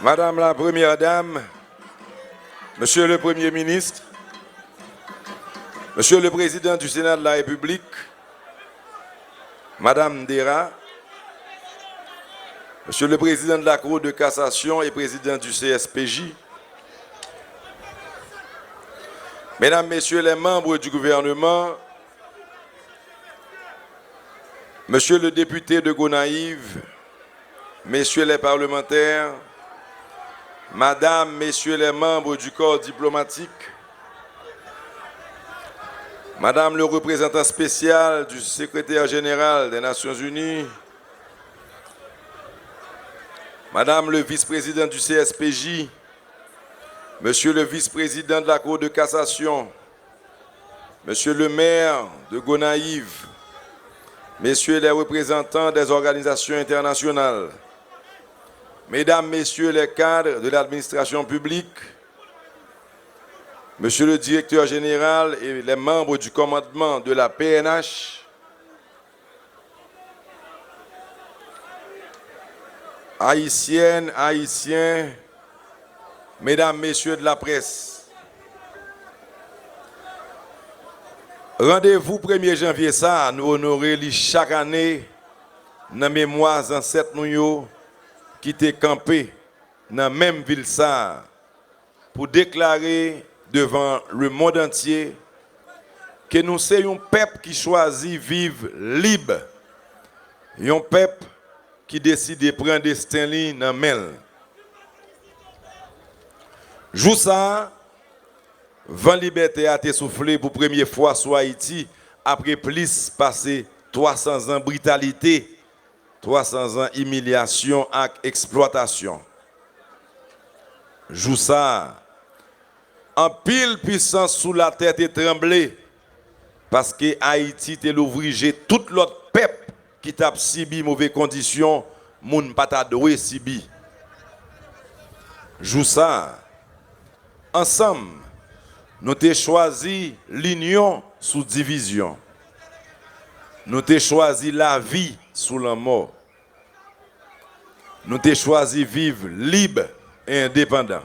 Madame la Première Dame, Monsieur le Premier ministre, Monsieur le Président du Sénat de la République, Madame Dera, Monsieur le Président de la Cour de cassation et Président du CSPJ, Mesdames, Messieurs les membres du gouvernement, Monsieur le député de Gonaïves, Messieurs les parlementaires, Madame, Messieurs les membres du corps diplomatique, Madame le représentant spécial du secrétaire général des Nations Unies, Madame le vice-président du CSPJ, Monsieur le vice-président de la Cour de cassation, Monsieur le maire de Gonaïves, Messieurs les représentants des organisations internationales, Mesdames, Messieurs les cadres de l'administration publique, Monsieur le directeur général et les membres du commandement de la PNH, Haïtiennes, Haïtiens, Mesdames, Messieurs de la presse, rendez-vous 1er janvier ça, nous honorer chaque année dans mémoire ancêtres nous qui étaient campés dans la même ville ça pour déclarer devant le monde entier que nous sommes un peuple qui choisit vivre libre, un peuple qui décide de prendre destin dans la main. Jour ça, vent liberté a été soufflé pour la première fois sur Haïti après plus passé 300 ans de brutalité, 300 ans d'humiliation et exploitation. Jour ça, en pile puissance sous la tête est tremblé parce que Haïti était l'ouvrier tout l'autre peuple qui t'a subi mauvaises conditions, moun pas t'a doué subi. Jour ça, ensemble, nous avons choisi l'union sous division. Nous avons choisi la vie sous la mort. Nous avons choisi vivre libre et indépendant.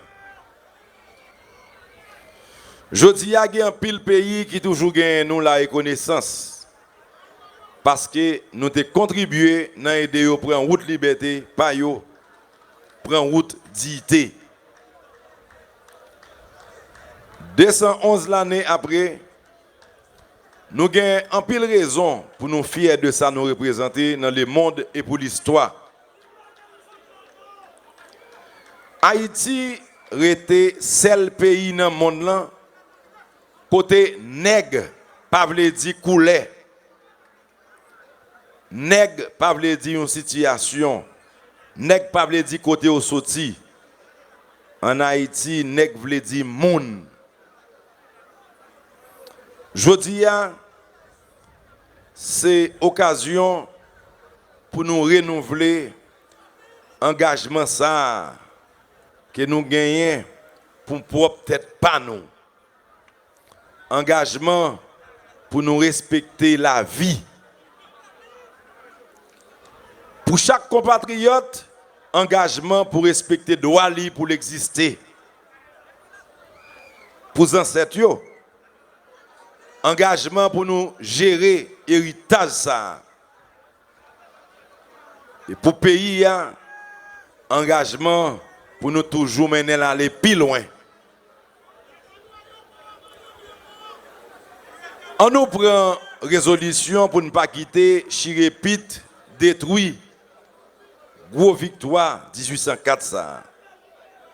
Je dis qu'il y a un pile pays qui toujours gagne nous la reconnaissance. Parce que nous avons contribué à aider à prendre route liberté, pas yo, prendre route dignité. 211 l'année après, nous avons un pile raison pour nous fier de ça nous représenter dans le monde et pour l'histoire. Haïti était seul pays dans le monde là côté nègre pas veut dire couler. Nègre pas veut dire une situation. Nègre pas veut dire côté au sorti. En Haïti, nègre veut dire moun. Jodi a, c'est occasion pour nous renouveler engagement ça que nous gagnons pour peut-être pas nous. Engagement pour nous respecter la vie. Pour chaque compatriote, engagement pour respecter le droit pour l'exister. Pour les ancêtres, engagement pour nous gérer l'héritage ça. Et pour le pays, engagement pour nous toujours mener aller plus loin. On nous prend résolution pour ne pas quitter Chirépite, détruit, gros victoire 1804 ça.